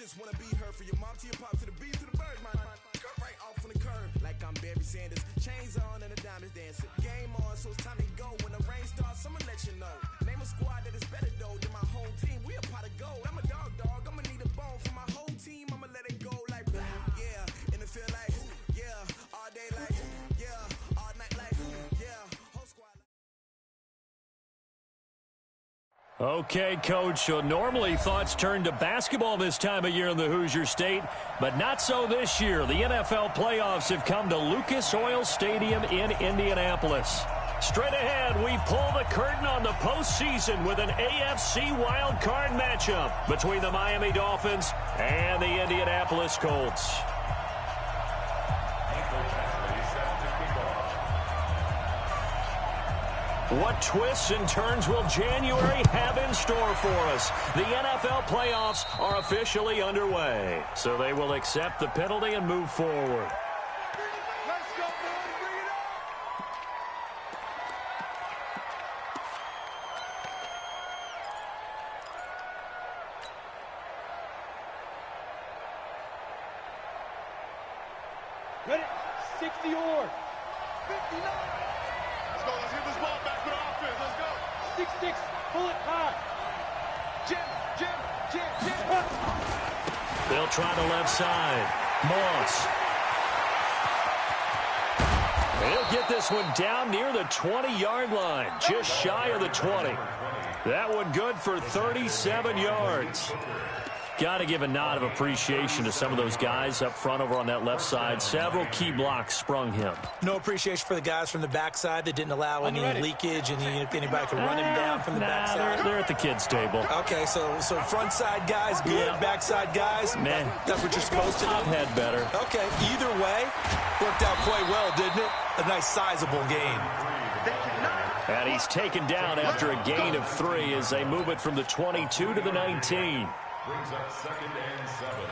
just wanna be heard from your mom to your pop to the beat to the bird, man. Cut right off on the curb like I'm Barry Sanders. Chains on and the diamonds dancing. Game on, so it's time to go. When the rain starts, I'ma let you know. Name a squad that is better though than my whole team. We a pot of gold. I'm a dog. I'ma need a bone for my whole team. I'ma let it go like yeah, and it feel like yeah, all day like yeah, all night like yeah. Whole squad. Okay, Coach, so normally thoughts turn to basketball this time of year in the Hoosier State, but not so this year. The NFL playoffs have come to Lucas Oil Stadium in Indianapolis. Straight ahead, we pull the curtain on the postseason with an AFC wildcard matchup between the Miami Dolphins and the Indianapolis Colts. What twists and turns will January have in store for us? The NFL playoffs are officially underway, so they will accept the penalty and move forward. Ready? 60 or 59. Let's go. Let's get this ball back for the offense. Let's go. 6-6. Pull it high. Jim. They'll try the left side. Moss. They'll get this one down near the 20-yard line, just shy of the 20. That one good for 37 yards. Got to give a nod of appreciation to some of those guys up front over on that left side. Several key blocks sprung him. No appreciation for the guys from the backside that didn't allow any leakage, and anybody could run him down from the backside. They're at the kids' table. Okay, so front side guys good, backside guys, man, that's what you're supposed to do. Had better. Okay, either way, worked out quite well, didn't it? A nice sizable gain. And he's taken down after a gain of 3 as they move it from the 22 to the 19. Brings up 2nd and 7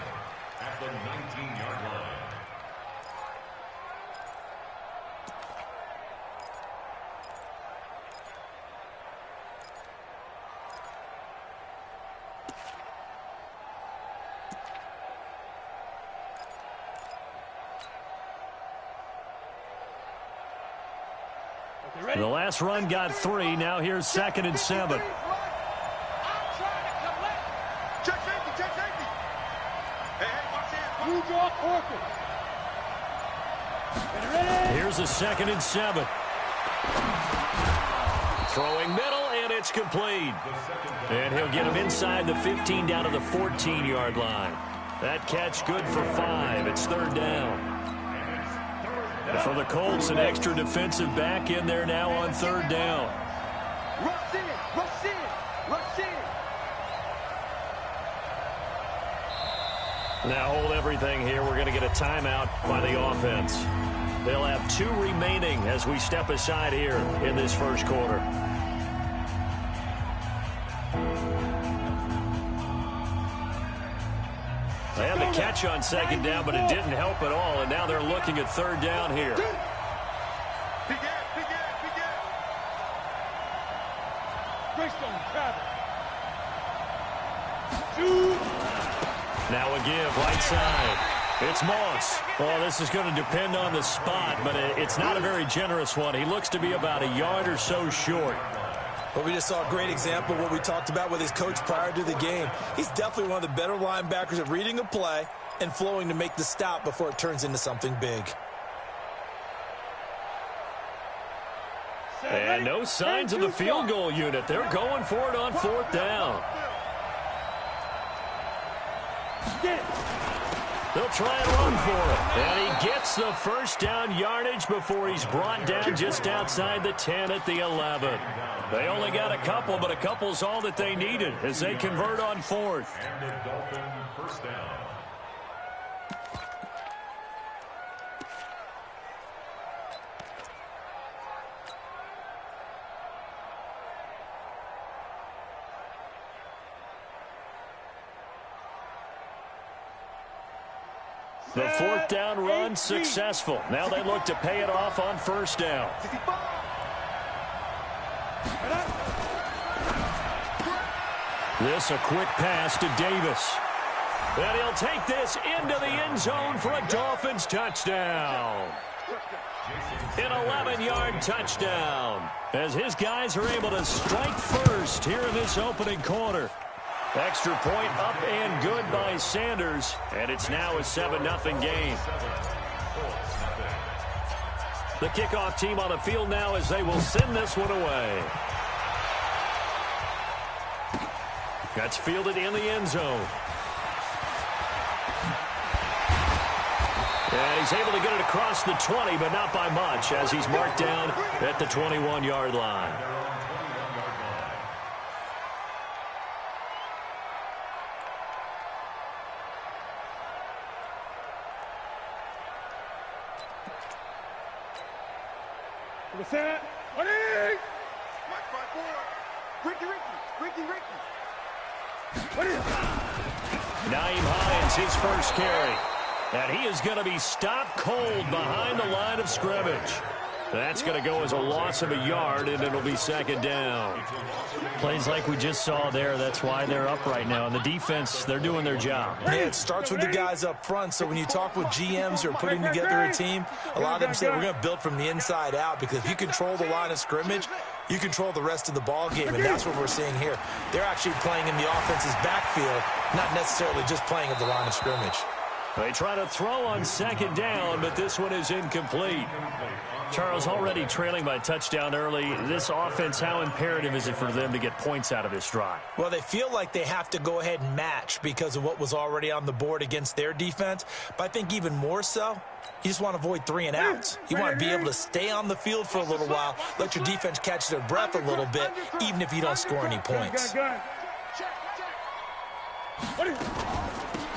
at the 19-yard line. The last run got 3. Now here's 2nd and 7. Here's a 2nd and 7. Throwing middle, and it's complete. And he'll get him inside the 15 down to the 14-yard line. That catch good for 5. It's 3rd down. And for the Colts, an extra defensive back in there now on 3rd down. Rush in. Now hold everything here. We're going to get a timeout by the offense. They'll have 2 remaining as we step aside here in this first quarter. They had the catch on 2nd down, but it didn't help at all, and now they're looking at 3rd down here. Now a give, right side. It's Moss. Well, this is going to depend on the spot, but it's not a very generous one. He looks to be about a yard or so short. Well, we just saw a great example of what we talked about with his coach prior to the game. He's definitely one of the better linebackers at reading a play and flowing to make the stop before it turns into something big. And no signs of the field goal unit. They're going for it on 4th down. They'll try and run for it. And he gets the first down yardage before he's brought down just outside the 10 at the 11. They only got a couple, but a couple's all that they needed as they convert on 4th. And the Dolphin first down. The 4th down run successful. Now they look to pay it off on 1st down. This a quick pass to Davis. And he'll take this into the end zone for a Dolphins touchdown. An 11-yard touchdown as his guys are able to strike first here in this opening quarter. Extra point up and good by Sanders, and it's now a 7-0 game. The kickoff team on the field now as they will send this one away. That's fielded in the end zone. And he's able to get it across the 20, but not by much, as he's marked down at the 21-yard line. Naeem Hines, his first carry. And he is going to be stopped cold behind the line of scrimmage. That's going to go as a loss of a yard, and it'll be second down. Plays like we just saw there. That's why they're up right now. And the defense, they're doing their job. Yeah, it starts with the guys up front. So when you talk with GMs who are putting together a team, a lot of them say we're going to build from the inside out, because if you control the line of scrimmage, you control the rest of the ball game, and that's what we're seeing here. They're actually playing in the offense's backfield, not necessarily just playing at the line of scrimmage. They try to throw on second down, but this one is incomplete. Charles, already trailing by touchdown early. This offense, how imperative is it for them to get points out of this drive? Well, they feel like they have to go ahead and match because of what was already on the board against their defense. But I think even more so, you just want to avoid 3 and outs. You want to be able to stay on the field for a little while, let your defense catch their breath a little bit, even if you don't score any points.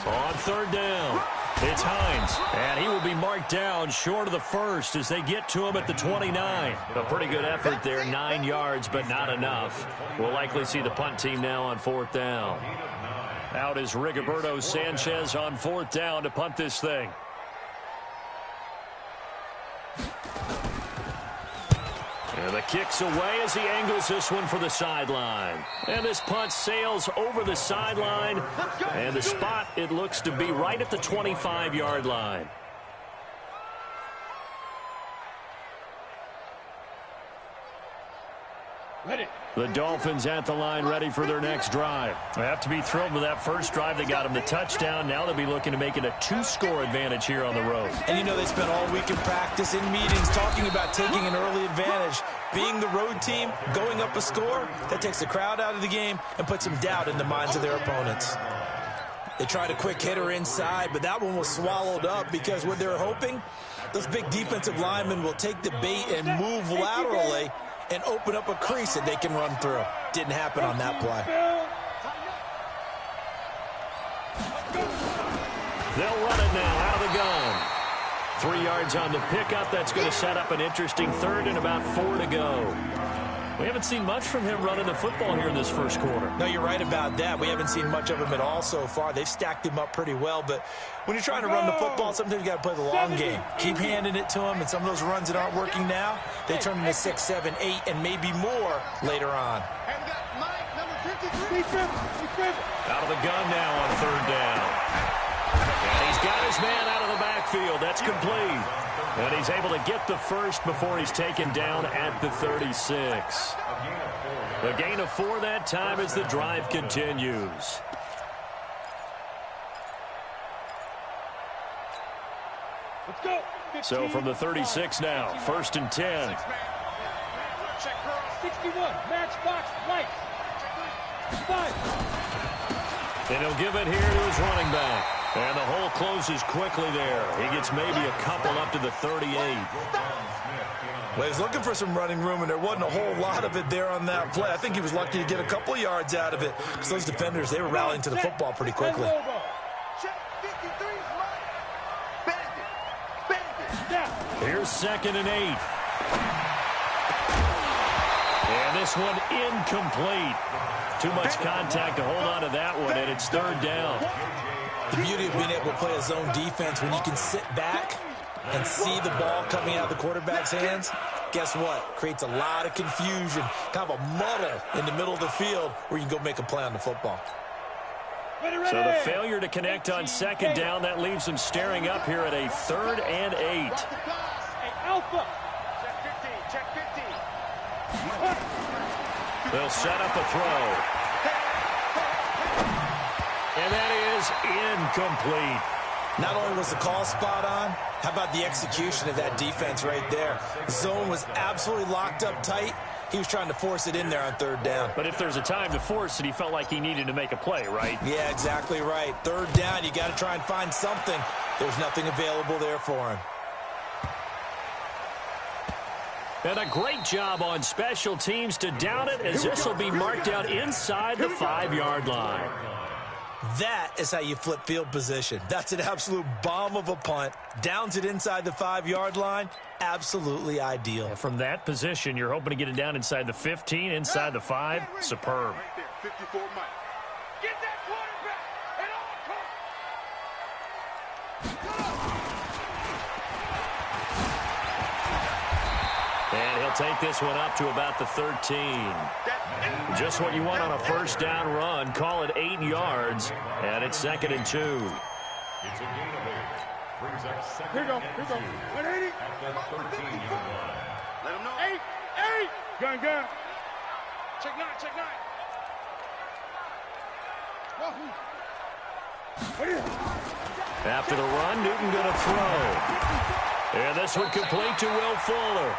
On third down, it's Hines, and he will be marked down short of the first as they get to him at the 29. A pretty good effort there, 9 yards, but not enough. We'll likely see the punt team now on fourth down. Out is Rigoberto Sanchez on fourth down to punt this thing. And the kick's away as he angles this one for the sideline. And this punt sails over the sideline. And the spot, it looks to be right at the 25-yard line. The Dolphins at the line ready for their next drive. They have to be thrilled with that first drive. They got them the touchdown. Now they'll be looking to make it a 2-score advantage here on the road. And you know they spent all week in practice, in meetings, talking about taking an early advantage. Being the road team, going up a score, that takes the crowd out of the game and puts some doubt in the minds of their opponents. They tried a quick hitter inside, but that one was swallowed up because what they're hoping, those big defensive linemen will take the bait and move laterally and open up a crease that they can run through. Didn't happen on that play. They'll run it now out of the gun. 3 yards on the pickup. That's going to set up an interesting third and about 4 to go. We haven't seen much from him running the football here in this first quarter. No, you're right about that. We haven't seen much of him at all so far. They've stacked him up pretty well, but when you're trying to run the football, sometimes you got to play the long game. Keep handing it to him, and some of those runs that aren't working now, they turn into 6, 7, 8, and maybe more later on. Out of the gun now on third down. And he's got his man out of the backfield. That's complete. And he's able to get the first before he's taken down at the 36. A gain of 4 that time as the drive continues. So from the 36 now, 1st and 10. 61, match box, right. 5. And he'll give it here to his running back. And the hole closes quickly there. He gets maybe a couple up to the 38. Well, he's looking for some running room, and there wasn't a whole lot of it there on that play. I think he was lucky to get a couple of yards out of it, because those defenders, they were rallying to the football pretty quickly. Here's 2nd and 8. And this one incomplete. Too much contact to hold on to that one, and it's 3rd down. The beauty of being able to play a zone defense when you can sit back and see the ball coming out of the quarterback's hands, guess what? Creates a lot of confusion, kind of a muddle in the middle of the field where you can go make a play on the football. So the failure to connect on second down, that leaves them staring up here at a 3rd and 8. Alpha. Check 15. They'll set up a throw. And that is incomplete. Not only was the call spot on, how about the execution of that defense right there? The zone was absolutely locked up tight. He was trying to force it in there on 3rd down. But if there's a time to force it, he felt like he needed to make a play, right? Yeah, exactly right. 3rd down, you got to try and find something. There's nothing available there for him. And a great job on special teams to down it, as this will be marked out inside the 5-yard line. That is how you flip field position. That's an absolute bomb of a punt. Downs it inside the 5-yard line. Absolutely ideal. And from that position, you're hoping to get it down inside the 15, inside the 5. Superb. Right there, 54 Mike. Get that quarterback at all costs. And he'll take this one up to about the 13. Just what you want on a 1st down run. Call it 8 yards, and it's 2nd and 2. It's a gain of 8. Brings up 2nd and 2 at the 13-yard line. Let him know. 8. Gun. Check 9. After the run, Newton going to throw. And this one complete to Will Fuller.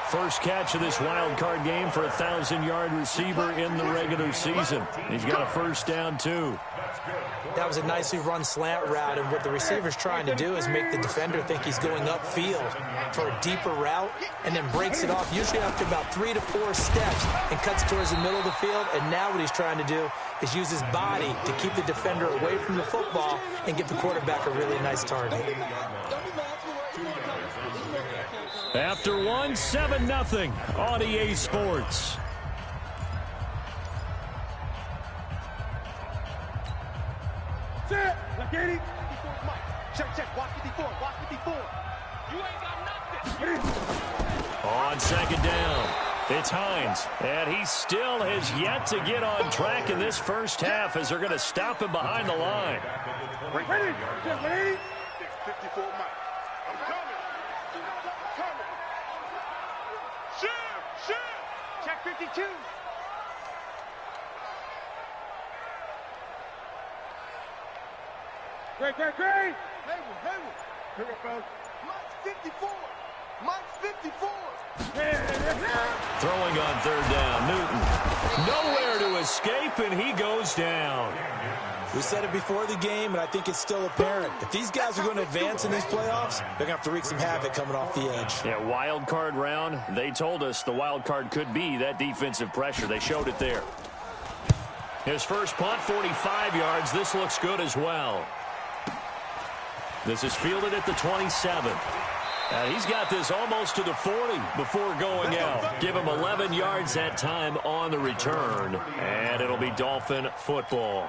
First catch of this wild card game for a 1,000-yard receiver in the regular season. He's got a 1st down, too. That was a nicely run slant route, and what the receiver's trying to do is make the defender think he's going upfield for a deeper route, and then breaks it off, usually after about 3 to 4 steps, and cuts towards the middle of the field. And now what he's trying to do is use his body to keep the defender away from the football and give the quarterback a really nice target. After 1, 7-0 on EA Sports. Set. Look at him. Check. Watch 54. You ain't got nothing. On 2nd down, it's Hines. And he still has yet to get on track in this first half, as they're going to stop him behind the line. Ready. 54 Mike. I'm coming. Shoot. Check 52. Great. Hayward. Pick up, fellas. Mike's 54. Throwing on 3rd down, Newton. Nowhere to escape, and he goes down. We said it before the game, and I think it's still apparent. If these guys are going to advance in these playoffs, they're going to have to wreak some havoc coming off the edge. Yeah, wild card round. They told us the wild card could be that defensive pressure. They showed it there. His first punt, 45 yards. This looks good as well. This is fielded at the 27. And he's got this almost to the 40 before going out. Give him 11 yards that time on the return. And it'll be Dolphin football.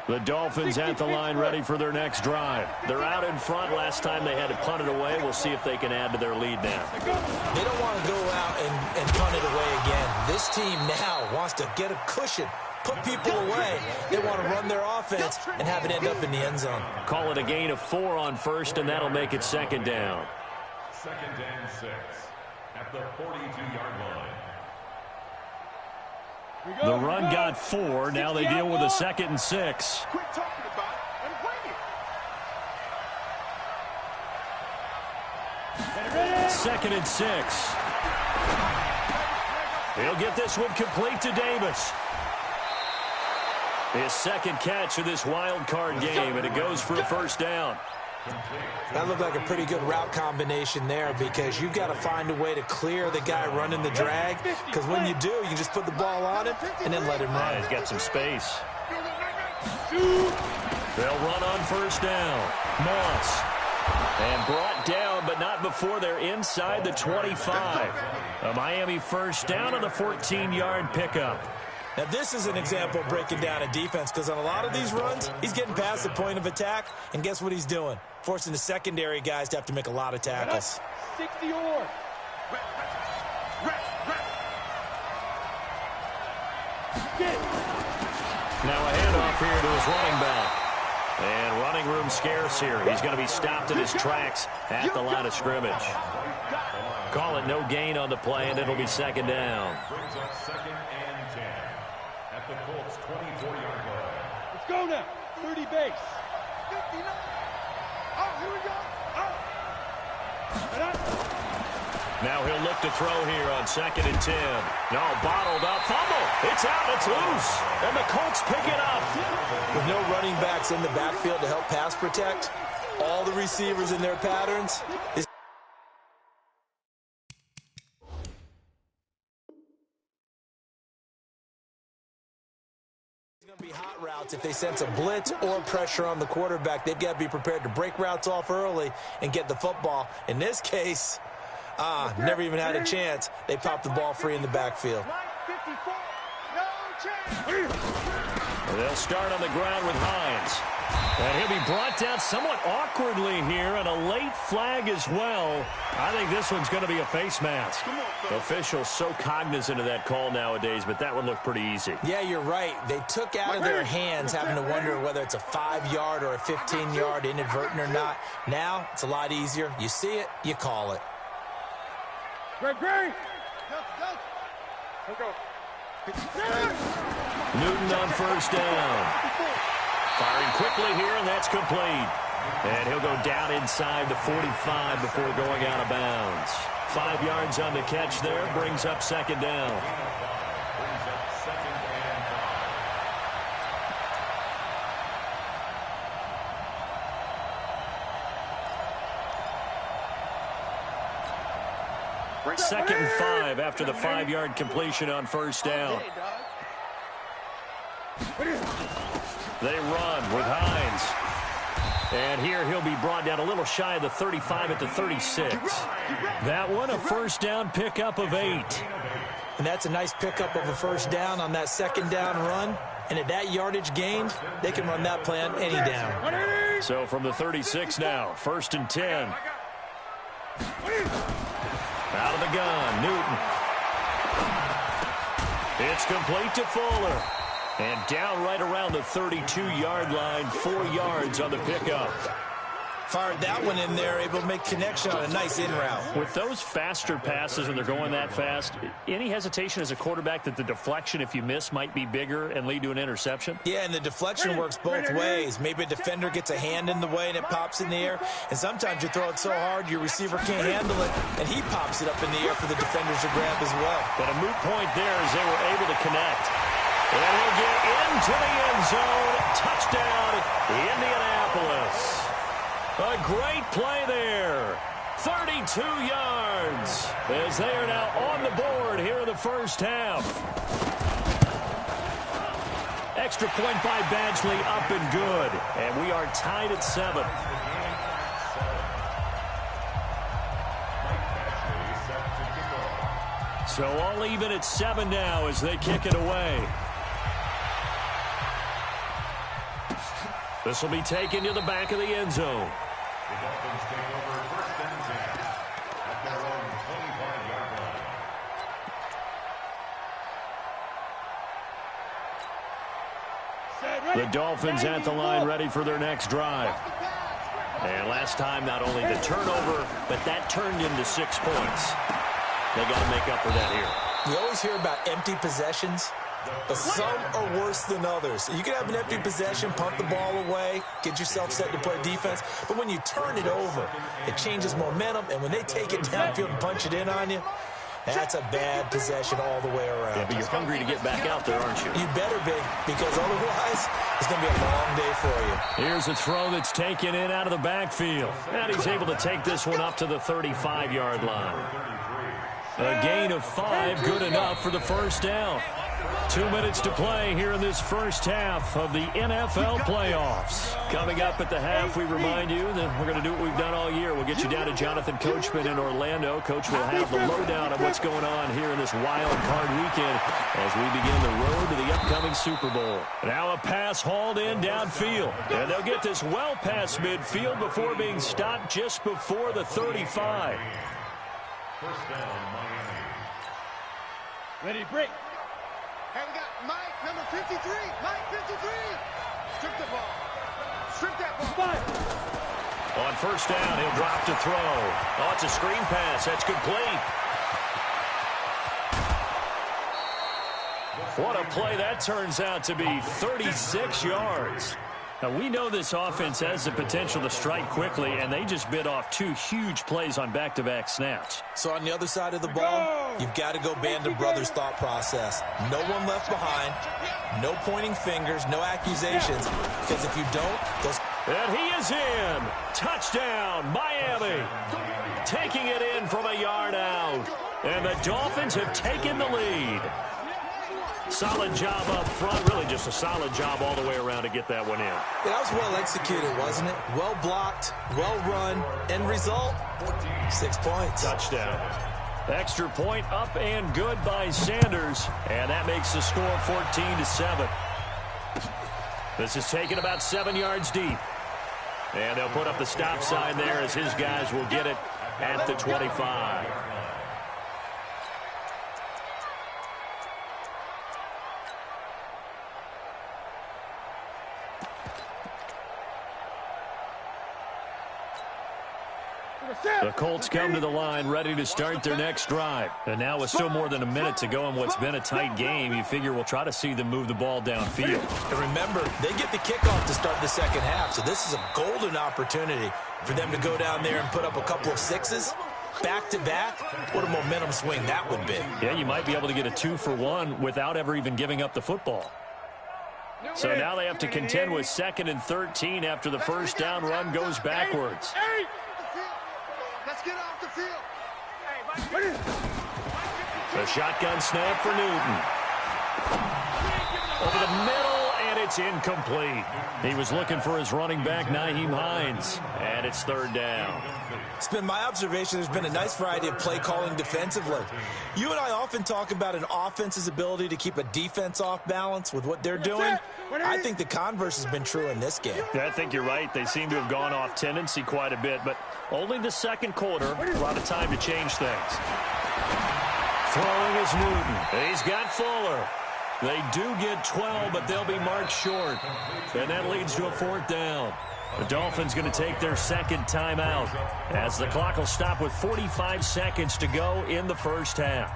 The Dolphins at the line, ready for their next drive. They're out in front. Last time they had to punt it away. We'll see if they can add to their lead now. They don't want to go out and punt it away again. This team now wants to get a cushion, put people away. They want to run their offense and have it end up in the end zone. Call it a gain of 4 on 1st, and that'll make it 2nd down. 2nd and 6 at the 42-yard line. The run got 4. Now they deal with a 2nd and 6. Quit talking about it and bring it. 2nd and 6. He'll get this one complete to Davis. His 2nd catch of this wild card game, and it goes for a 1st down. That looked like a pretty good route combination there, because you've got to find a way to clear the guy running the drag, because when you do, you can just put the ball on him and then let him run. He's got some space. They'll run on 1st down. Moss. And brought down, but not before they're inside the 25. A Miami 1st down on the 14-yard pickup. Now, this is an example of breaking down a defense, because on a lot of these runs, he's getting past the point of attack, and guess what he's doing? Forcing the secondary guys to have to make a lot of tackles. 60 or. Now a handoff here to his running back. And running room scarce here. He's going to be stopped in his tracks at the line of scrimmage. Call it no gain on the play, and it'll be second down. Brings up 2nd and 10 at the Colts 24-yard line. Let's go now. 30 base. 59. Oh, here we go. Now he'll look to throw here on 2nd and 10. No, bottled up. Fumble. It's out. It's loose. And the Colts pick it up. With no running backs in the backfield to help pass protect, all the receivers in their patterns. It's going to be hot routes if they sense a blitz or pressure on the quarterback. They've got to be prepared to break routes off early and get the football. In this case, never even had a chance. They popped the ball free in the backfield. They'll start on the ground with Hines. And he'll be brought down somewhat awkwardly here, and a late flag as well. I think this one's going to be a face mask. Officials so cognizant of that call nowadays, but that would look pretty easy. Yeah, you're right. They took out of their hands having to wonder whether it's a 5-yard or a 15-yard inadvertent or not. Now, it's a lot easier. You see it, you call it. Great. Newton on first down. Firing quickly here, and that's complete. And he'll go down inside the 45 before going out of bounds. 5 yards on the catch there, brings up second down. Brings up 2nd and 5. 2nd and 5 after the 5-yard completion on first down. They run with Hines. And here he'll be brought down a little shy of the 35 at the 36. That one a first down pickup of 8. And that's a nice pickup of a first down on that second down run. And at that yardage gained, they can run that play on any down. So from the 36 now, 1st and 10. Out of the gun, Newton. It's complete to Fuller. And down right around the 32-yard line, 4 yards on the pickup. Fired that one in there, able to make connection on a nice in route. With those faster passes and they're going that fast, any hesitation as a quarterback that the deflection, if you miss, might be bigger and lead to an interception? Yeah, and the deflection works both ways. Maybe a defender gets a hand in the way and it pops in the air. And sometimes you throw it so hard your receiver can't handle it, and he pops it up in the air for the defenders to grab as well. But a moot point there as they were able to connect. And he'll get into the end zone. Touchdown, Indianapolis. A great play there. 32 yards as they are now on the board here in the first half. Extra point by Badgley, up and good. And we are tied at 7. So all even at 7 now as they kick it away. This will be taken to the back of the end zone. The Dolphins take over 1st and 10 at their own 25-yard line. The Dolphins at the line ready for their next drive. And last time, not only the turnover, but that turned into 6 points. They got to make up for that here. You always hear about empty possessions, but some are worse than others. You can have an empty possession, punt the ball away, get yourself set to play defense, but when you turn it over, it changes momentum, and when they take it downfield and punch it in on you, that's a bad possession all the way around. Yeah, but you're hungry to get back out there, aren't you? You better be, because otherwise it's going to be a long day for you. Here's a throw that's taken in out of the backfield. And he's able to take this one up to the 35-yard line. A gain of 5, good enough for the first down. 2 minutes to play here in this first half of the NFL playoffs. Coming up at the half, we remind you that we're going to do what we've done all year. We'll get you down to Jonathan Coachman in Orlando. Coach will have the lowdown of what's going on here in this wild card weekend as we begin the road to the upcoming Super Bowl. Now a pass hauled in downfield. And they'll get this well past midfield before being stopped just before the 35. First down, Miami. Ready, break. Hey, we got Mike, number 53. Mike, 53. Strip the ball. Strip that ball. On first down, he'll drop to throw. Oh, it's a screen pass. That's complete. What a play that turns out to be, 36 yards. Now, we know this offense has the potential to strike quickly, and they just bit off 2 huge plays on back-to-back snaps. So on the other side of the ball, you've got to go band of brothers thought process. No one left behind, no pointing fingers, no accusations, because if you don't, those... And he is in. Touchdown, Miami. Taking it in from a yard out. And the Dolphins have taken the lead. Solid job up front. Really just a solid job all the way around to get that one in. Yeah, that was well executed, wasn't it? Well blocked, well run. End result, 6 points. Touchdown. Extra point up and good by Sanders. And that makes the score 14-7. This is taken about 7 yards deep. And they'll put up the stop sign there as his guys will get it at the 25. The Colts come to the line ready to start their next drive. And now with still more than a minute to go in what's been a tight game, you figure we'll try to see them move the ball downfield. And remember, they get the kickoff to start the second half, so this is a golden opportunity for them to go down there and put up a couple of sixes back-to-back. What a momentum swing that would be. Yeah, you might be able to get a 2-for-1 without ever even giving up the football. So now they have to contend with 2nd and 13 after the first down run goes backwards. Let's get off the field. The shotgun snap for Newton. Over the middle, and it's incomplete. He was looking for his running back, Nyheim Hines, and it's 3rd down. It's been my observation there's been a nice variety of play calling defensively. You and I often talk about an offense's ability to keep a defense off balance with what they're doing. I think the converse has been true in this game. Yeah, I think you're right. They seem to have gone off tendency quite a bit, but only the second quarter, a lot of time to change things. Throwing is Newton. He's got Fuller. They do get 12, but they'll be marked short. And that leads to a 4th down. The Dolphins going to take their second timeout as the clock will stop with 45 seconds to go in the first half.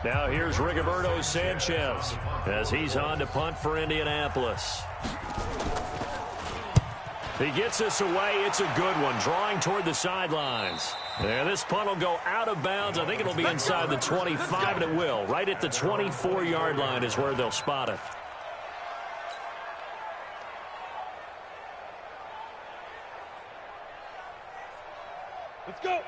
Now here's Rigoberto Sanchez as he's on to punt for Indianapolis. He gets this away. It's a good one, drawing toward the sidelines. And this punt will go out of bounds. I think it'll be inside the 25, and it will. Right at the 24-yard line is where they'll spot it.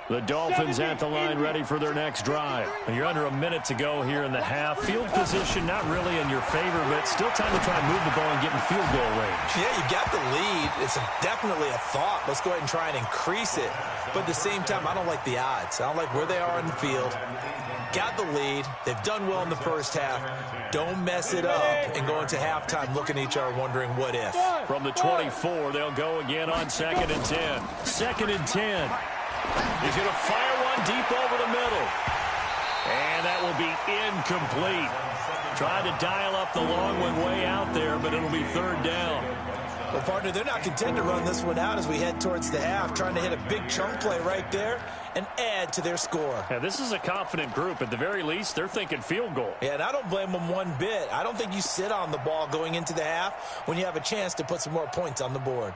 The Dolphins at the line ready for their next drive. You're under a minute to go here in the half. Field position not really in your favor, but still time to try and move the ball and get in field goal range. Yeah, you got the lead. It's definitely a thought. Let's go ahead and try and increase it. But at the same time, I don't like the odds. I don't like where they are in the field. Got the lead. They've done well in the first half. Don't mess it up and go into halftime looking at each other wondering what if. From the 24, they'll go again on 2nd and 10. 2nd and 10. He's going to fire one deep over the middle. And that will be incomplete. Tried to dial up the long one way out there, but it'll be 3rd down. Well, partner, they're not content to run this one out as we head towards the half, trying to hit a big chunk play right there and add to their score. Yeah, this is a confident group. At the very least, they're thinking field goal. Yeah, and I don't blame them one bit. I don't think you sit on the ball going into the half when you have a chance to put some more points on the board.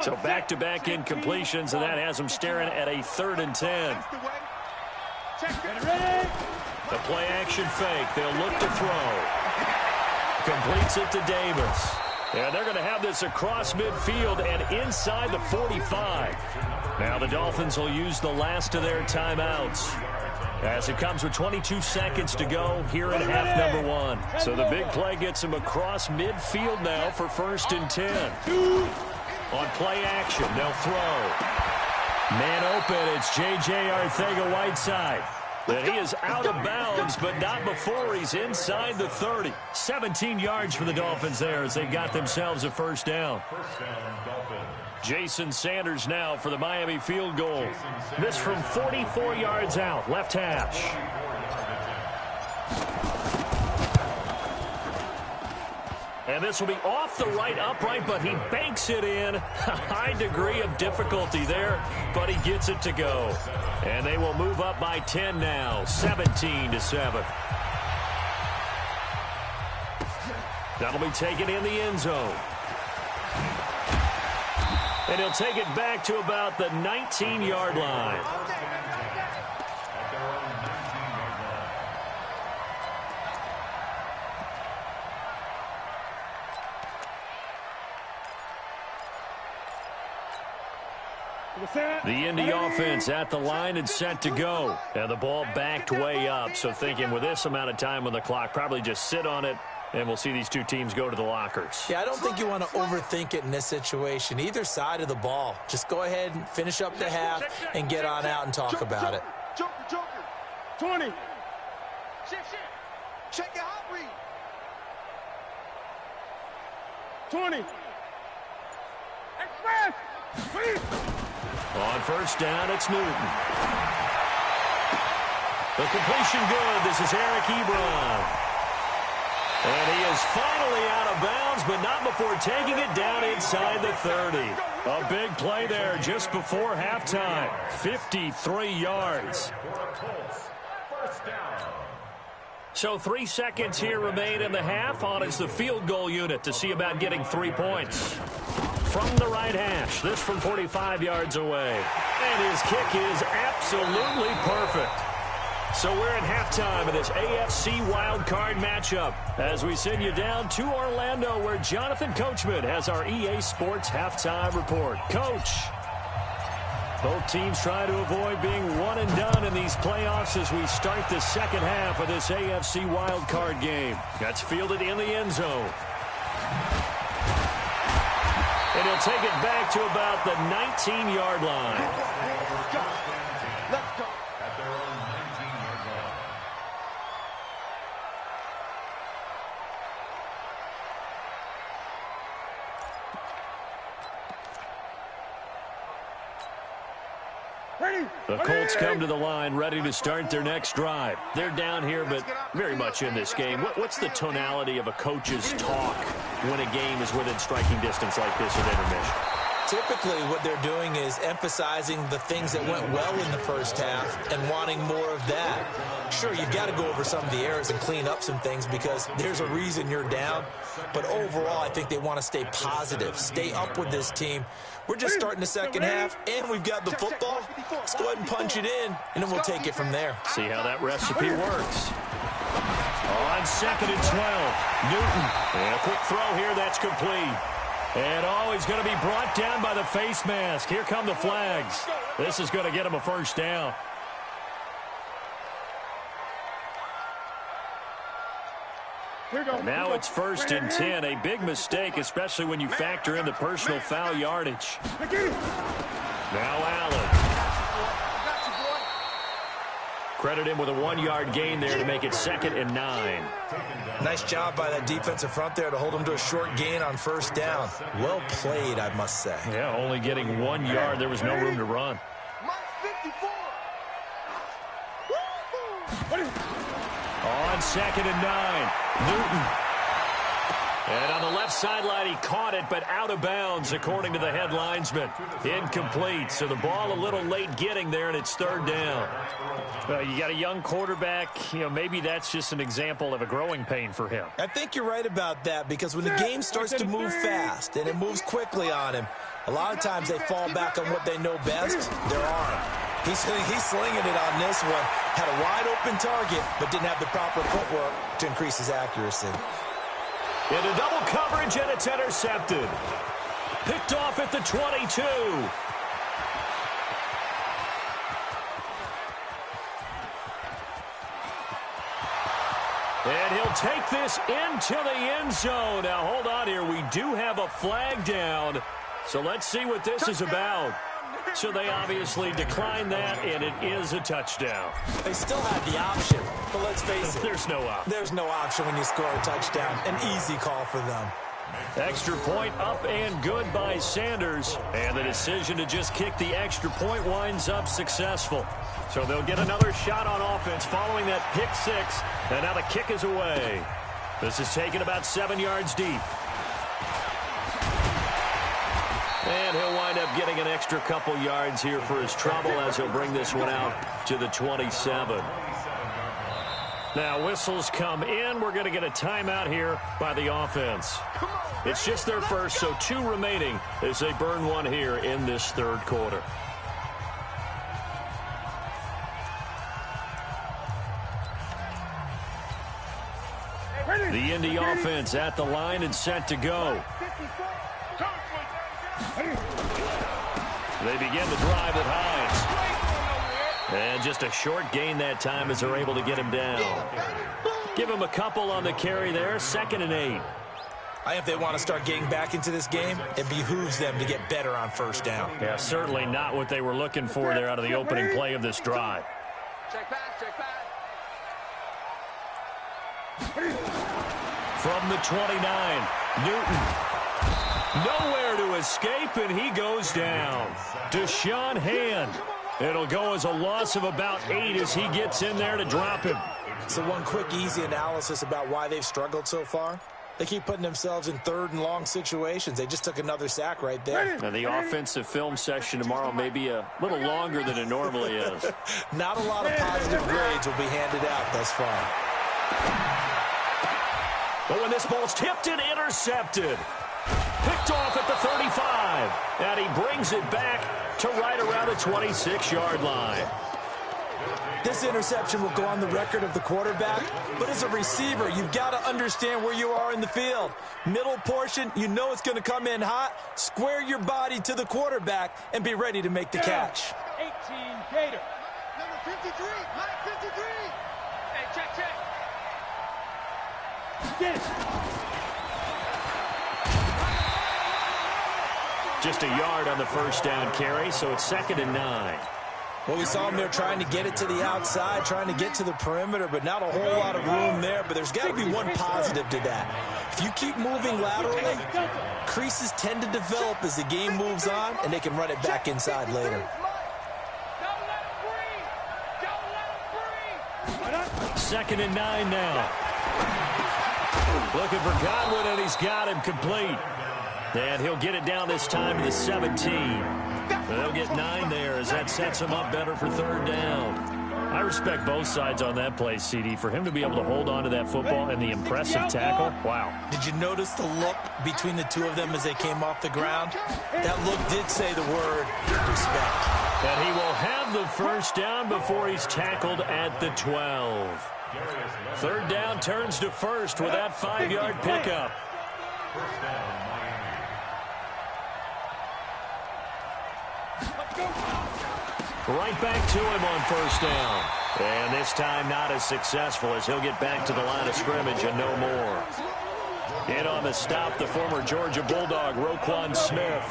So back-to-back incompletions, and that has them staring at a 3rd and 10. The play-action fake. They'll look to throw. Completes it to Davis. And they're going to have this across midfield and inside the 45. Now the Dolphins will use the last of their timeouts as it comes with 22 seconds to go here in half number 1. So the big play gets them across midfield now for 1st and 10. On play action, they'll throw. Man open, it's J.J. Arcega-Whiteside. And he is out of bounds, but not before he's inside the 30. 17 yards for the Dolphins there as they got themselves a 1st down. Jason Sanders now for the Miami field goal. This from 44 yards out, left hash. And this will be off the right upright, but he banks it in. A high degree of difficulty there, but he gets it to go. And they will move up by 10 now, 17-7. That'll be taken in the end zone. And he'll take it back to about the 19-yard line. The Indy offense at the line and set to go. And the ball backed way up. So thinking with this amount of time on the clock, probably just sit on it, and we'll see these two teams go to the lockers. Yeah, I don't think you want to overthink it in this situation. Either side of the ball. Just go ahead and finish up the half and get on out and talk about it. Joker. 20. Check your hot read. 20. Express. Please. On first down, it's Newton. The completion good. This is Eric Ebron. And he is finally out of bounds, but not before taking it down inside the 30. A big play there just before halftime. 53 yards. So 3 seconds here remain in the half. On is the field goal unit to see about getting 3 points. From the right hash, this from 45 yards away. And his kick is absolutely perfect. So we're at halftime of this AFC wildcard matchup as we send you down to Orlando where Jonathan Coachman has our EA Sports halftime report. Coach, both teams try to avoid being one and done in these playoffs as we start the second half of this AFC wildcard game. That's fielded in the end zone. And he'll take it back to about the 19-yard line. Let's go. The Colts come to the line ready to start their next drive. They're down here, but very much in this game. What's the tonality of a coach's talk when a game is within striking distance like this at intermission? Typically, what they're doing is emphasizing the things that went well in the first half and wanting more of that. Sure, you've got to go over some of the errors and clean up some things because there's a reason you're down. But overall, I think they want to stay positive, stay up with this team. We're just starting the second half, and we've got the football. Let's go ahead and punch it in, and then we'll take it from there. See how that recipe works. On 2nd and 12, Newton. And a quick throw here that's complete. And he's going to be brought down by the face mask. Here come the flags. This is going to get him a first down. And now it's 1st and 10. A big mistake, especially when you factor in the personal foul yardage. Now Allen. Credit him with a 1-yard gain there to make it 2nd and 9. Nice job by that defensive front there to hold him to a short gain on first down. Well played, I must say. Yeah, only getting 1 yard. There was no room to run. On 2nd and 9, Newton. And on the left sideline, he caught it, but out of bounds, according to the head linesman. Incomplete, so the ball a little late getting there, and it's 3rd down. You got a young quarterback. Maybe that's just an example of a growing pain for him. I think you're right about that because when the game starts to move fast and it moves quickly on him, a lot of times they fall back on what they know best, their arm. He's slinging it on this one. Had a wide-open target, but didn't have the proper footwork to increase his accuracy. Into double coverage, and it's intercepted. Picked off at the 22. And he'll take this into the end zone. Now, hold on here. We do have a flag down. So let's see what this is about. So they obviously declined that, and it is a touchdown. They still had the option, but let's face it. There's no option. There's no option when you score a touchdown. An easy call for them. Extra point up and good by Sanders. And the decision to just kick the extra point winds up successful. So they'll get another shot on offense following that pick six. And now the kick is away. This is taken about 7 yards deep. And he'll wind up getting an extra couple yards here for his trouble as he'll bring this one out to the 27. Now whistles come in. We're going to get a timeout here by the offense. It's just their first, so 2 remaining as they burn one here in this third quarter. The Indy offense at the line and set to go. They begin the drive with Hines. And just a short gain that time as they're able to get him down. Give him a couple on the carry there. 2nd and 8. I think if they want to start getting back into this game, it behooves them to get better on first down. Yeah, certainly not what they were looking for there out of the opening play of this drive. Check back, check back. From the 29, Newton. Nowhere to escape, and he goes down. Deshaun Hand. It'll go as a loss of about 8 as he gets in there to drop him. So one quick, easy analysis about why they've struggled so far. They keep putting themselves in 3rd and long situations. They just took another sack right there. Now, the offensive film session tomorrow may be a little longer than it normally is. Not a lot of positive grades will be handed out thus far. But when this ball's tipped and intercepted, picked off at the 35, and he brings it back to right around the 26-yard line. This interception will go on the record of the quarterback, but as a receiver, you've got to understand where you are in the field. Middle portion, you know it's going to come in hot. Square your body to the quarterback and be ready to make the catch. 18 Gator. Number 53, Mike 53. Hey, check. Yes. Just a yard on the first down carry, so it's 2nd and 9. Well, we saw him there trying to get it to the outside, trying to get to the perimeter, but not a whole lot of room there. But there's got to be one positive to that. If you keep moving laterally, creases tend to develop as the game moves on, and they can run it back inside later. Don't let him breathe. 2nd and 9 now. Looking for Godwin, and he's got him complete. And he'll get it down this time to the 17. They'll get 9 there as that sets him up better for 3rd down. I respect both sides on that play, CD. For him to be able to hold on to that football and the impressive tackle, wow. Did you notice the look between the two of them as they came off the ground? That look did say the word respect. And he will have the first down before he's tackled at the 12. 3rd down turns to 1st with that 5-yard pickup. Right back to him on 1st down. And this time not as successful as he'll get back to the line of scrimmage and no more. In on the stop, the former Georgia Bulldog, Roquan Smith.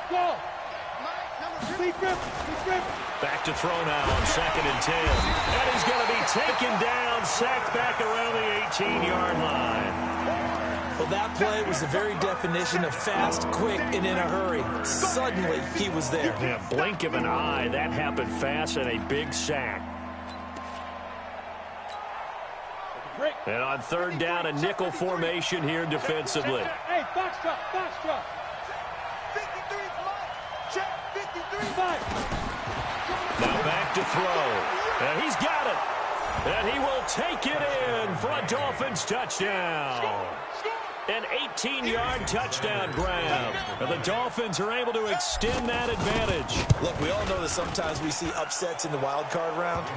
Go. Back to throw now on 2nd and 10. And he's going to be taken down, sacked back around the 18-yard line. Well, that play was the very definition of fast, quick, and in a hurry. Suddenly, he was there. Yeah, blink of an eye. That happened fast and a big sack. And on 3rd down, a nickel formation here defensively. Hey, box drop. 53, check, 53. Now back to throw. And he's got it. And he will take it in for a Dolphins touchdown. An 18-yard touchdown grab. And the Dolphins are able to extend that advantage. Look, we all know that sometimes we see upsets in the wild card round.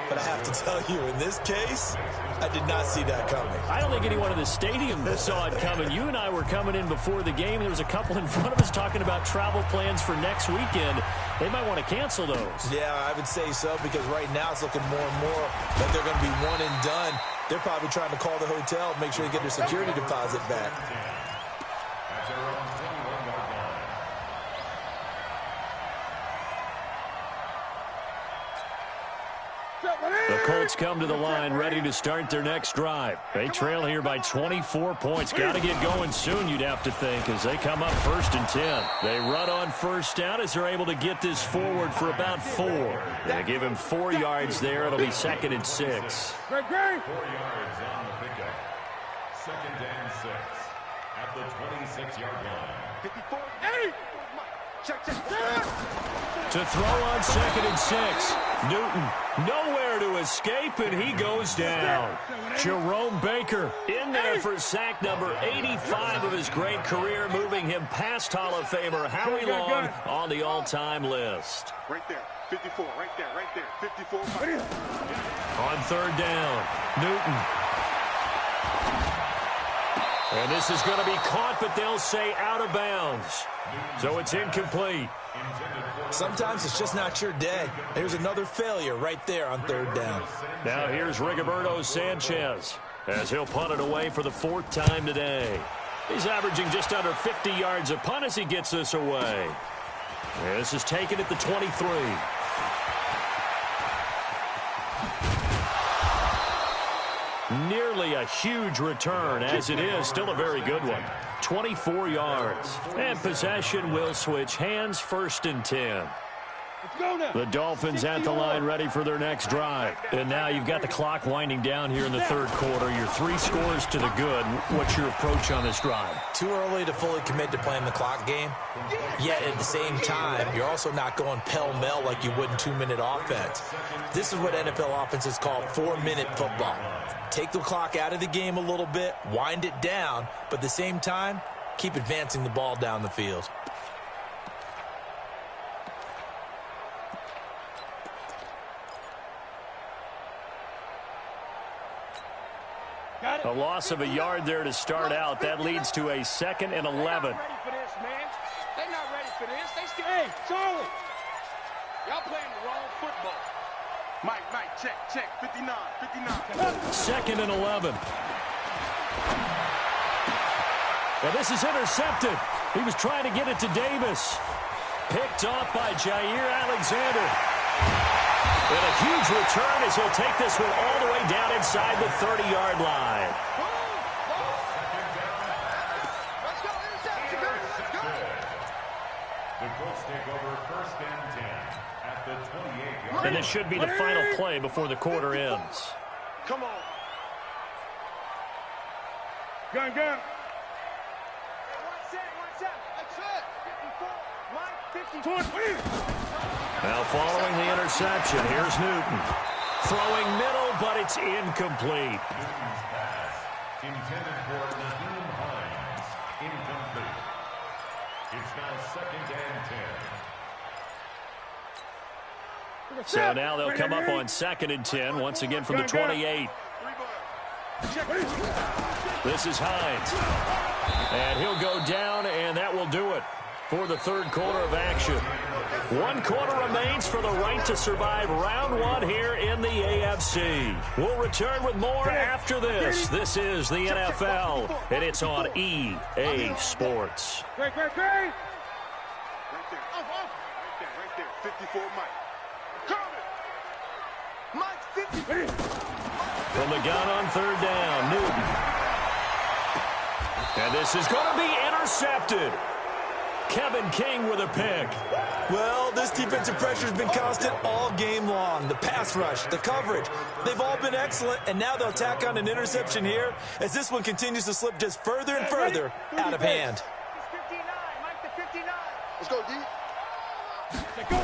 But I have to tell you, in this case, I did not see that coming. I don't think anyone in the stadium saw it coming. You and I were coming in before the game. There was a couple in front of us talking about travel plans for next weekend. They might want to cancel those. Yeah, I would say so, because right now it's looking more and more like they're going to be one and done. They're probably trying to call the hotel and make sure they get their security deposit back. The Colts come to the line ready to start their next drive. They trail here by 24 points. Got to get going soon, you'd have to think, as they come up 1st and 10. They run on 1st down as they're able to get this forward for about 4. They give him 4 yards there. It'll be 2nd and 6. 4 yards on the pickup. 2nd and 6 at the 26-yard line. 54. Hey! Check. To throw on 2nd and 6. Newton nowhere to escape, and he goes down. Jerome Baker in there for sack number 85 of his great career, moving him past Hall of Famer Howie Long on the all-time list. Right there. 54. Right there. 54. On 3rd down, Newton. And this is going to be caught, but they'll say out of bounds. So it's incomplete. Sometimes it's just not your day. There's another failure right there on 3rd down. Now here's Rigoberto Sanchez as he'll punt it away for the 4th time today. He's averaging just under 50 yards a punt as he gets this away. And this is taken at the 23. Nearly a huge return, as it is still a very good one. 24 yards. And possession will switch hands, 1st and 10. The Dolphins at the line ready for their next drive. And now you've got the clock winding down here in the 3rd quarter. You're 3 scores to the good. What's your approach on this drive? Too early to fully commit to playing the clock game. Yet at the same time, you're also not going pell-mell like you would in 2-minute offense. This is what NFL offenses call 4-minute football. Take the clock out of the game a little bit, wind it down, but at the same time, keep advancing the ball down the field. A loss of a yard there to start out. That leads to a 2nd and 11. They're not ready for this, man. They're not ready for this. Hey, Charlie. Y'all playing the wrong football. Mike, check. 59. 2nd and 11. Well, this is intercepted. He was trying to get it to Davis. Picked off by Jair Alexander. And a huge return as he'll take this one all the way down inside the 30-yard line. Let's go. Interception, baby. Let's go. The Colts take over 1st and 10 at the 28-yard line. And this should be the final play before the quarter ends. Come on. Gun. One set. That's it. 54. Mike, 54. Now following the interception, here's Newton. Throwing middle, but it's incomplete. Newton's pass intended for Naheem Hines. Incomplete. It's now 2nd and 10. So now they'll come up on 2nd and 10, once again from the 28. This is Hines. And he'll go down, and that will do it for the 3rd quarter of action. 1 quarter remains for the right to survive round 1 here in the AFC. We'll return with more after this. This is the NFL, and it's on EA Sports. Great. Right there. 54, Mike. Mike, 50. From the gun on 3rd down, Newton. And this is going to be intercepted. Kevin King with a pick. Well, this defensive pressure has been constant all game long. The pass rush, the coverage, they've all been excellent, and now they'll tack on an interception here as this one continues to slip just further and further out of hand. 59, Mike, the 59. Let's go, D. Let's go.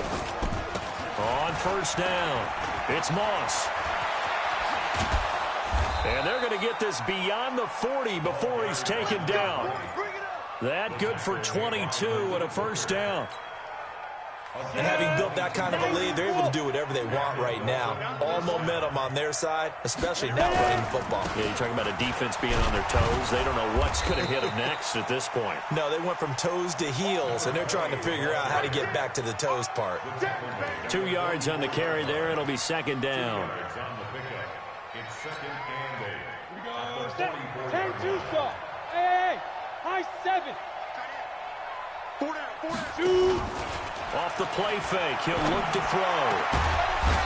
On 1st down, it's Moss. And they're going to get this beyond the 40 before he's taken down. That good for 22 and a 1st down. And having built that kind of a lead, they're able to do whatever they want right now. All momentum on their side, especially now running the football. Yeah, you're talking about a defense being on their toes. They don't know what's going to hit them next at this point. No, they went from toes to heels, and they're trying to figure out how to get back to the toes part. 2 yards on the carry there. It'll be 2nd down. It's on the pickup. It's 2nd and 8. 10-2 stop. Hey, high 7. 4 down. 2. Off the play fake, he'll look to throw.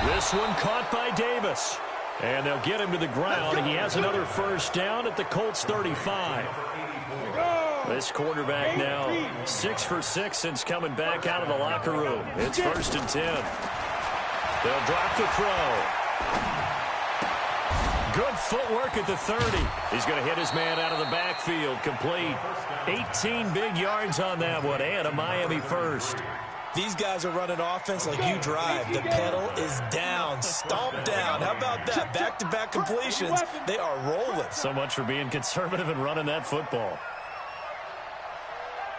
This one caught by Davis. And they'll get him to the ground. He has another first down at the Colts 35. This quarterback now 6 for 6 since coming back out of the locker room. It's 1st and 10. They'll drop the throw. Good footwork at the 30. He's going to hit his man out of the backfield. Complete. 18 big yards on that one, and a Miami first. These guys are running offense like you drive. The pedal is down, stomped down. How about that? Back-to-back completions. They are rolling. So much for being conservative and running that football.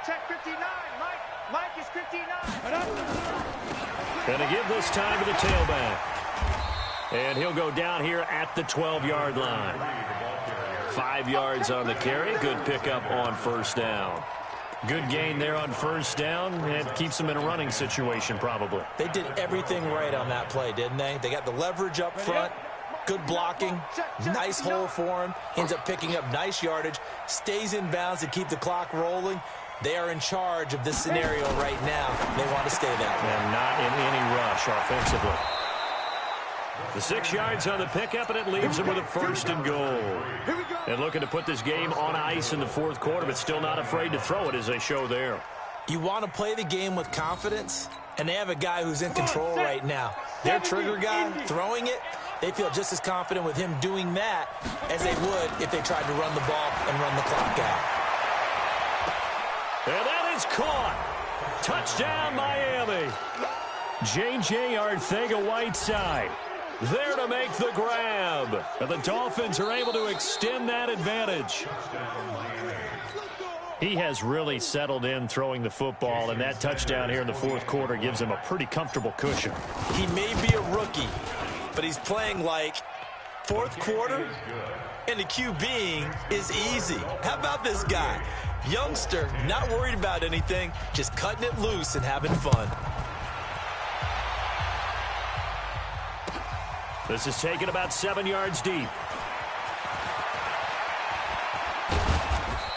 Check 59. Mike is 59. Going to give this time to the tailback. And he'll go down here at the 12-yard line. 5 yards on the carry. Good pickup on first down. Good gain there on first down. It keeps them in a running situation probably. They did everything right on that play, didn't they? They got the leverage up front. Good blocking. Nice hole for him. Ends up picking up nice yardage. Stays in bounds to keep the clock rolling. They are in charge of this scenario right now. They want to stay that way. And not in any rush offensively. The 6 yards on the pickup, and it leaves them with a 1st and goal. And looking to put this game on ice in the 4th quarter, but still not afraid to throw it as they show there. You want to play the game with confidence, and they have a guy who's in control right now. Their trigger guy throwing it, they feel just as confident with him doing that as they would if they tried to run the ball and run the clock out. And that is caught. Touchdown, Miami. J.J. Arcega-Whiteside there to make the grab. And the Dolphins are able to extend that advantage. He has really settled in throwing the football, and that touchdown here in the 4th quarter gives him a pretty comfortable cushion. He may be a rookie, but he's playing like 4th quarter, and the QBing is easy. How about this guy? Youngster, not worried about anything, just cutting it loose and having fun. This is taken about 7 yards deep.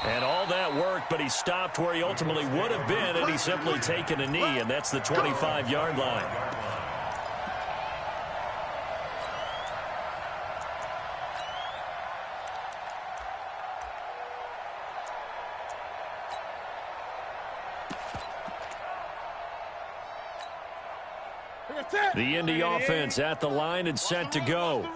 And all that worked, but he stopped where he ultimately would have been, and he's simply taken a knee, and that's the 25-yard line. The Indy offense at the line and set to go.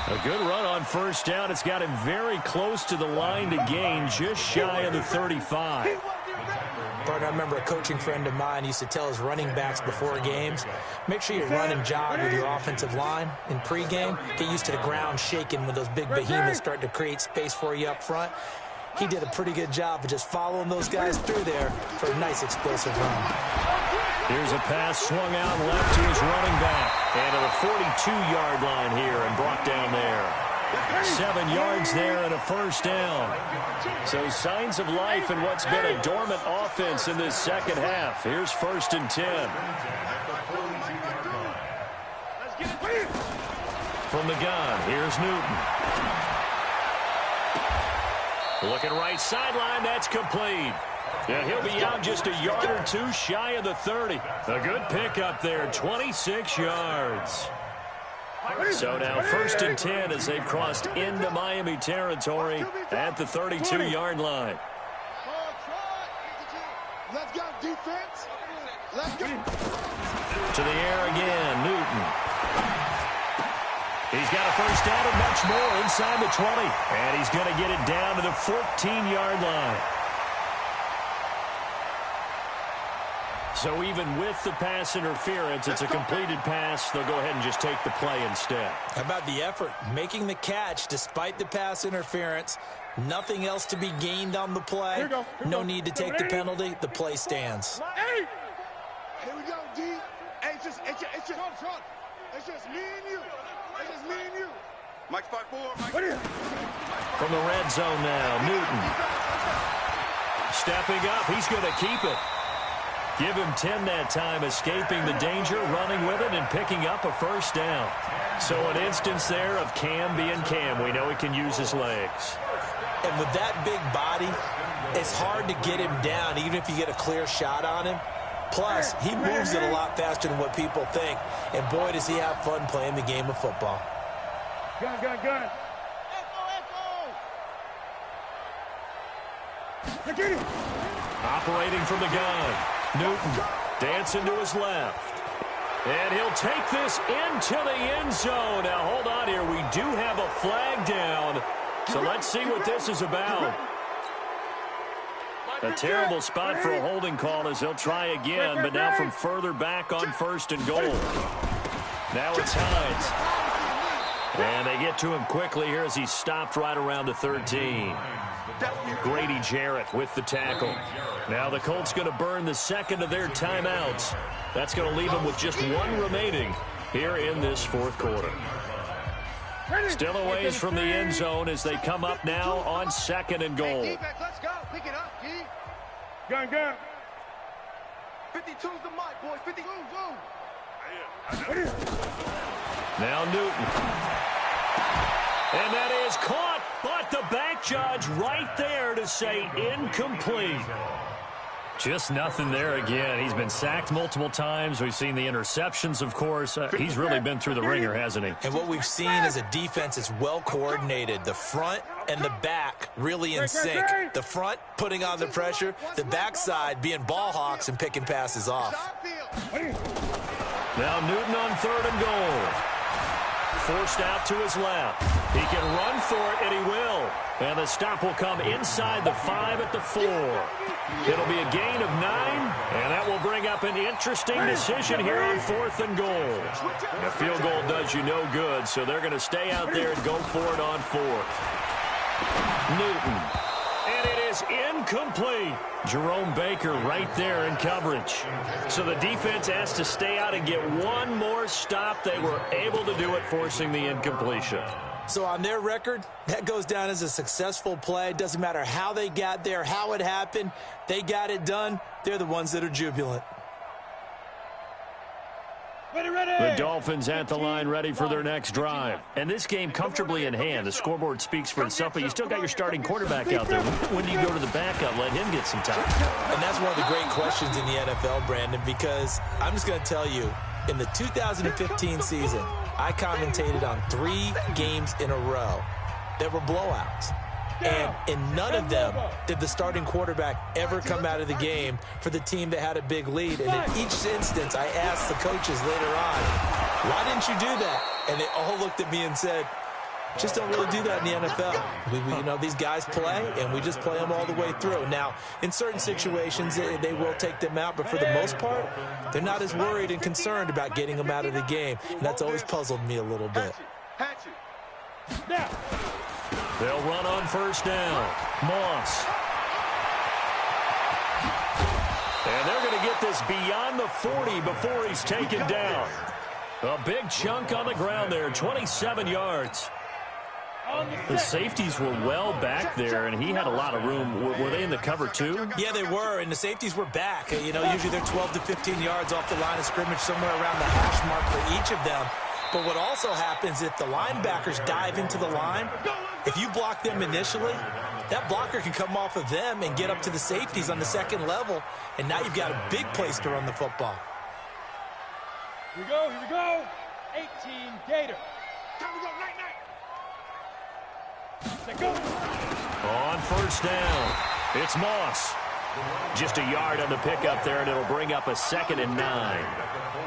A good run on first down. It's got him very close to the line to gain, just shy of the 35. Partner, I remember a coaching friend of mine used to tell his running backs before games, make sure you run and jog with your offensive line in pregame. Get used to the ground shaking when those big behemoths start to create space for you up front. He did a pretty good job of just following those guys through there for a nice explosive run. Here's a pass swung out left to his running back. And to the 42-yard line here and brought down there. 7 yards there and a first down. So signs of life in what's been a dormant offense in this second half. Here's 1st and 10. From the gun, here's Newton. Looking right sideline, that's complete. Yeah, he'll be out just a yard or two shy of the 30. A good pickup there, 26 yards. So now 1st and 10 as they've crossed into Miami territory at the 32-yard line. Let's go, defense. Let's go. To the air again, Newton. He's got a first down and much more inside the 20. And he's going to get it down to the 14-yard line. So even with the pass interference, it's a completed pass. They'll go ahead and just take the play instead. How about the effort? Making the catch despite the pass interference. Nothing else to be gained on the play. No need to take the penalty. The play stands. Hey! Here we go, D. Hey, it's just me and you. It's just me and you. Mike 5-4. Mike. From the red zone now, Newton. Stepping up, he's going to keep it. Give him 10 that time, escaping the danger, running with it, and picking up a first down. So an instance there of Cam being Cam. We know he can use his legs. And with that big body, it's hard to get him down, even if you get a clear shot on him. Plus, he moves it a lot faster than what people think. And boy, does he have fun playing the game of football. Gun, gun, gun. Operating from the gun. Newton dancing to his left. And he'll take this into the end zone. Now, hold on here. We do have a flag down. So let's see what this is about. A terrible spot for a holding call as they'll try again, but now from further back on 1st and goal. Now it's Hines. And they get to him quickly here as he's stopped right around the 13. Grady Jarrett with the tackle. Now the Colts going to burn the second of their timeouts. That's going to leave them with just one remaining here in this fourth quarter. Still a ways from the end zone as they come up now on 2nd and goal. Let's go. Pick it up, G. Gun, gun. 52's the mic, boys. 52. Now Newton. And that is caught, but the back judge right there to say incomplete. Just nothing there again. He's been sacked multiple times. We've seen the interceptions, of course. He's really been through the ringer, hasn't he? And what we've seen is a defense that's well coordinated. The front and the back really in sync. The front putting on the pressure, the backside being ball hawks and picking passes off. Now Newton on 3rd and goal. Forced out to his left. He can run for it, and he will. And the stop will come inside the 5 at the 4. It'll be a gain of 9, and that will bring up an interesting decision here on 4th and goal. The field goal does you no good, so they're going to stay out there and go for it on 4th. Newton. And it is incomplete. Jerome Baker right there in coverage. So the defense has to stay out and get one more stop. They were able to do it, forcing the incompletion. So on their record, that goes down as a successful play. Doesn't matter how they got there, how it happened. They got it done. They're the ones that are jubilant. The Dolphins at the line ready for their next drive. And this game comfortably in hand. The scoreboard speaks for itself, but you still got your starting quarterback out there. When do you go to the backup, let him get some time? And that's one of the great questions in the NFL, Brandon, because I'm just going to tell you, in the 2015 season, I commentated on 3 games in a row that were blowouts. And in none of them did the starting quarterback ever come out of the game for the team that had a big lead. And in each instance, I asked the coaches later on, why didn't you do that? And they all looked at me and said, just don't really do that in the NFL. You know, these guys play, and we just play them all the way through. Now, in certain situations, they will take them out, but for the most part, they're not as worried and concerned about getting them out of the game. And that's always puzzled me a little bit. They'll run on 1st down. Moss. And they're going to get this beyond the 40 before he's taken down. A big chunk on the ground there, 27 yards. The safeties were well back there, and he had a lot of room. Were they in the cover too? Yeah, they were, and the safeties were back. You know, usually they're 12 to 15 yards off the line of scrimmage, somewhere around the hash mark for each of them. But what also happens if the linebackers dive into the line, if you block them initially, that blocker can come off of them and get up to the safeties on the 2nd level, and now you've got a big place to run the football. Here we go. 18 Gator. Time to go, night. Let's go. On 1st down, it's Moss. Just a yard on the pickup there, and it'll bring up a 2nd and 9.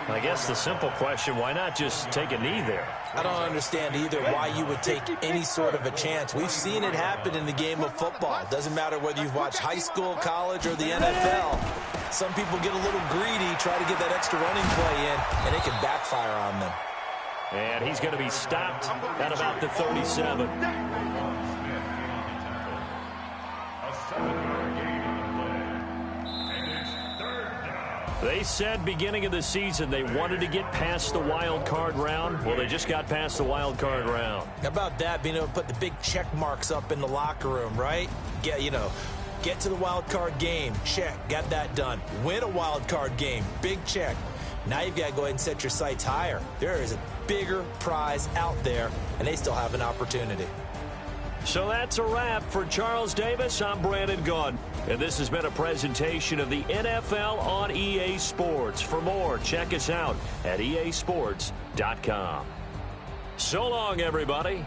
I guess the simple question, why not just take a knee there? I don't understand either why you would take any sort of a chance. We've seen it happen in the game of football. It doesn't matter whether you've watched high school, college, or the NFL. Some people get a little greedy, try to get that extra running play in, and it can backfire on them. And he's going to be stopped at about the 37. They said beginning of the season they wanted to get past the wild card round. Well, they just got past the wild card round. How about that, being able to put the big check marks up in the locker room, right? Get to the wild card game, check, got that done. Win a wild card game, big check. Now you've got to go ahead and set your sights higher. There is a bigger prize out there, and they still have an opportunity. So that's a wrap. For Charles Davis, I'm Brandon Gaudin. And this has been a presentation of the NFL on EA Sports. For more, check us out at easports.com. So long, everybody.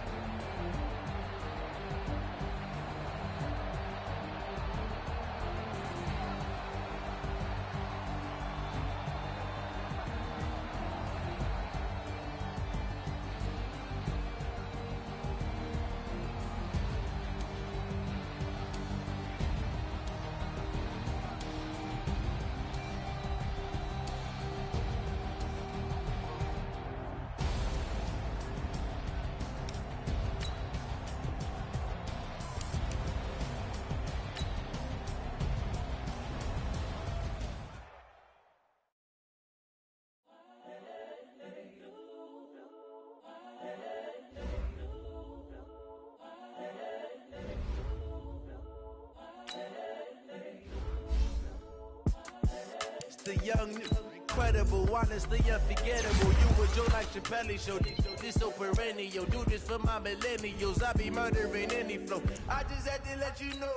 The young, incredible, honestly unforgettable. You were Joe like Chappelle show. This so perennial. Do this for my millennials. I be murdering any flow. I just had to let you know.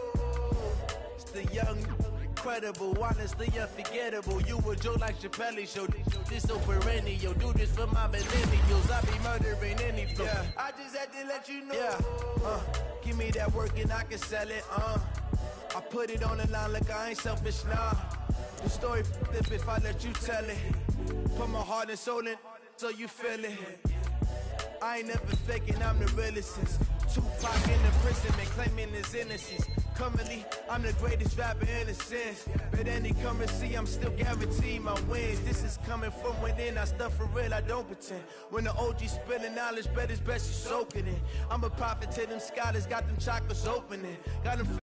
It's the young, incredible, honestly unforgettable. You were Joe like Chappelle show. This so perennial. Do this for my millennials. I be murdering any flow. Yeah. I just had to let you know. Yeah. Give me that work and I can sell it. I put it on the line like I ain't selfish, nah. The story flip if I let you tell it. Put my heart and soul in so you feel it. I ain't never faking, I'm the realest since Tupac in the prison and claiming his innocence. Currently, I'm the greatest rapper in a sense. But any currency, I'm still guaranteed my wins. This is coming from within, I stuff for real, I don't pretend. When the OG spilling knowledge, bet it's best you soak it in. I'm a prophet to them scholars, got them chakras opening. Got them